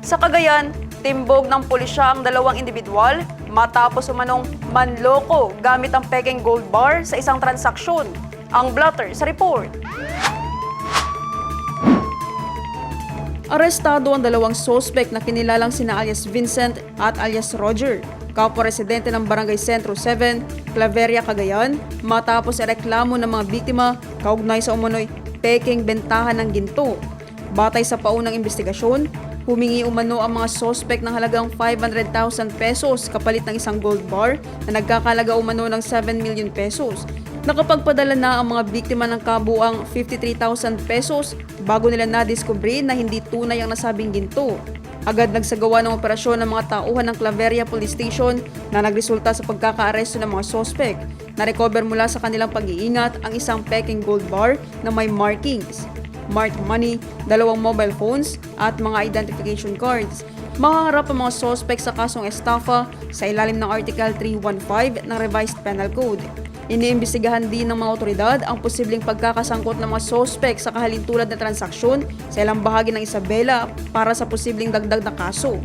Sa Cagayan, timbog ng pulisya ang dalawang individual matapos umanong manloko gamit ang peking gold bar sa isang transaksyon. Ang blotter sa report. Arestado ang dalawang sospek na kinilalang sina alias Vincent at alias Roger, kapwa-residente ng Barangay Sentro 7, Claveria, Cagayan, matapos ireklamo ng mga biktima kaugnay sa umunoy peking bentahan ng ginto. Batay sa paunang investigasyon, humingi umano ang mga sospek ng halagang 500,000 pesos kapalit ng isang gold bar na nagkakalaga umano ng 7 million pesos. Nakapagpadala na ang mga biktima ng kabuang 53,000 pesos bago nila nadiskubre na hindi tunay ang nasabing ginto. Agad nagsagawa ng operasyon ng mga tauhan ng Claveria Police Station na nagresulta sa pagkakaaresto ng mga sospek. Na-recover mula sa kanilang pag-iingat ang isang peking gold bar na may markings, marked money, dalawang mobile phones at mga identification cards. Makaharap ang mga sospek sa kasong estafa sa ilalim ng Article 315 ng Revised Penal Code. Iniimbestigahan din ng mga otoridad ang posibleng pagkakasangkot ng mga sospek sa kahalintulad na transaksyon sa ilang bahagi ng Isabela para sa posibleng dagdag na kaso.